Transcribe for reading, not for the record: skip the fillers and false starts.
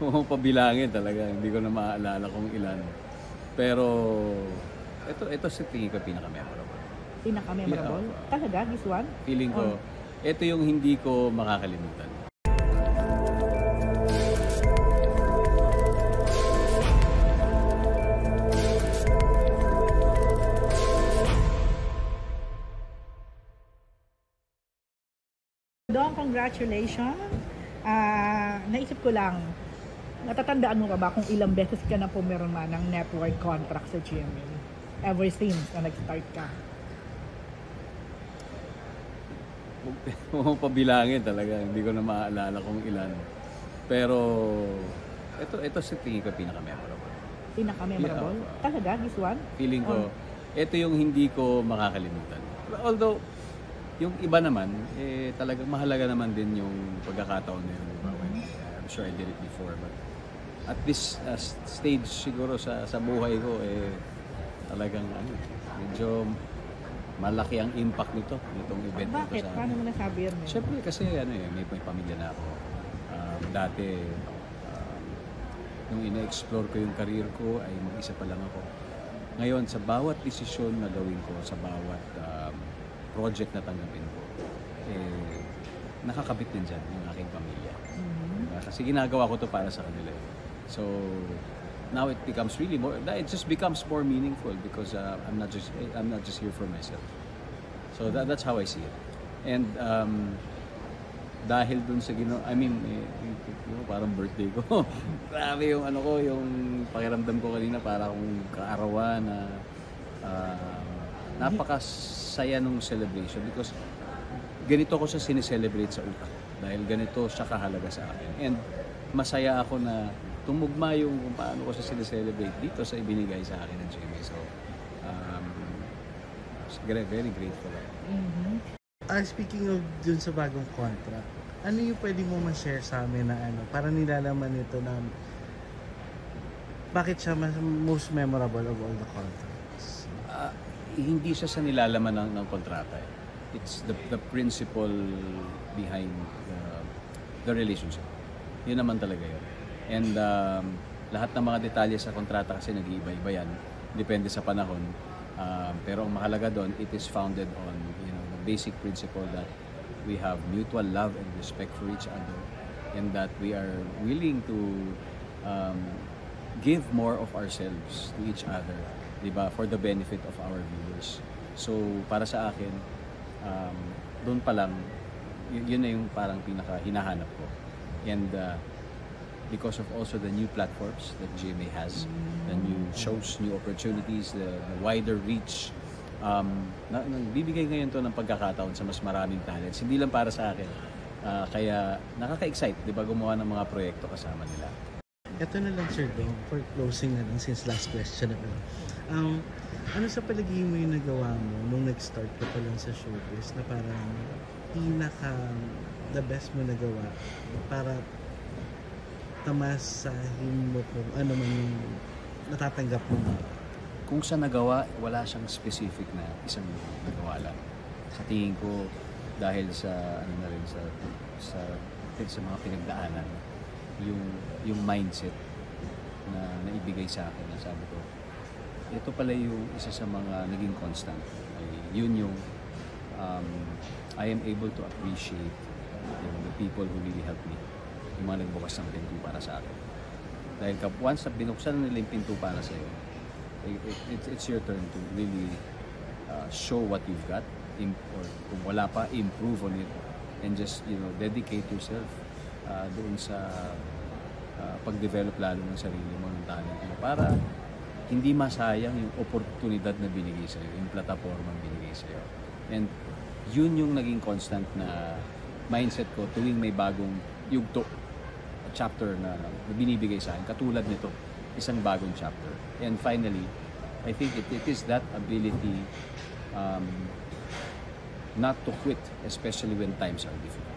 Kung pabilangin talaga, hindi ko na maaalala kung ilan. Pero ito sa tingin ko pinaka-memorable. Pinaka-memorable? Yeah. Talaga, this one? Feeling ko, ito yung hindi ko makakalimutan. Dong, congratulations. Naisip ko lang, natatandaan mo ka ba kung ilang beses ka na pumirma ng network contract sa GMA? Ever since na nag-start ka? Kung pabilangin talaga, hindi ko na maaalala kung ilan. Pero ito sa tingin ko pinaka-memorable. Pinaka-memorable? Yeah. Talaga, this one? Feeling ko, ito yung hindi ko makakalimutan. Although, yung iba naman, talagang mahalaga naman din yung pagkakataon na yun. Diba? I'm sure I did it before. But at this stage siguro sa buhay ko, talagang medyo malaki ang impact nitong event. Bakit? Paano mo nasabi yan? Siyempre kasi may pamilya na ako. Dati, nung ina-explore ko yung career ko, ay mag-isa pa lang ako. Ngayon, sa bawat desisyon na gawin ko, sa bawat project na tanggapin ko, nakakabit din dyan yung aking pamilya. Kasi ginagawa ko to para sa kanila. So, now it becomes really more, it just becomes more meaningful because I'm not just here for myself. So that's how I see it. And dahil dun sa parang birthday ko. Grabe yung yung pakiramdam ko kanina para akong kaarawan na napakasaya nung celebration because ganito ko siya sineselebrate sa utak dahil ganito siya kahalaga sa akin. And masaya ako na tumugma yung kung paano ko siya sineselebrate dito sa ibinigay sa akin ng GMA. So, very grateful. Speaking of dun sa bagong contract, ano yung pwede mo ma-share sa amin na para nilalaman nito na bakit siya most memorable of all the contracts? Hindi siya sa nilalaman ng kontrata. It's the principle behind the relationship. Yun naman talaga yun. And lahat ng mga detalye sa kontrata kasi nag-iiba-iba yan. Depende sa panahon. Pero ang mahalaga doon, it is founded on the basic principle that we have mutual love and respect for each other and that we are willing to give more of ourselves to each other, diba, for the benefit of our viewers. So, para sa akin, doon pa lang, yun na yung parang pinaka-hinahanap ko. And because of also the new platforms that GMA has, the new shows, new opportunities, the wider reach, bibigay ngayon to ng pagkakataon sa mas maraming talents. Hindi lang para sa akin. Kaya nakaka-excite, di ba, gumawa ng mga proyekto kasama nila. Ito na lang, Sir Dong, for closing na lang since last question na lang. Ano sa palagay mo yung nagawa mo nung nag-start ka pa lang sa showbiz na parang the best mo nagawa para tamasahin mo kung ano man yung natatanggap mo? Kung sa nagawa, wala siyang specific na isang nagawa lang. Sa tingin ko, dahil sa sa mga pinagdaanan, yung mindset na naibigay sa akin, na sabi ko, ito pala yung isa sa mga naging constant. Yun yung I am able to appreciate the people who really helped me. Yung mga nagbukas ng pinto para sa akin. Dahil once na binuksan nila yung pinto para sa iyo, it's your turn to really show what you've got, or kung wala pa, improve on it, and just dedicate yourself doon sa pag-develop lalo ng sarili mo, ng talent mo, para hindi masayang yung oportunidad na binigay sa'yo, yung plataforma na binigay sa'yo. And yun yung naging constant na mindset ko tuwing may bagong yugto, chapter na binibigay sa akin. Katulad nito, isang bagong chapter. And finally, I think it is that ability not to quit, especially when times are difficult.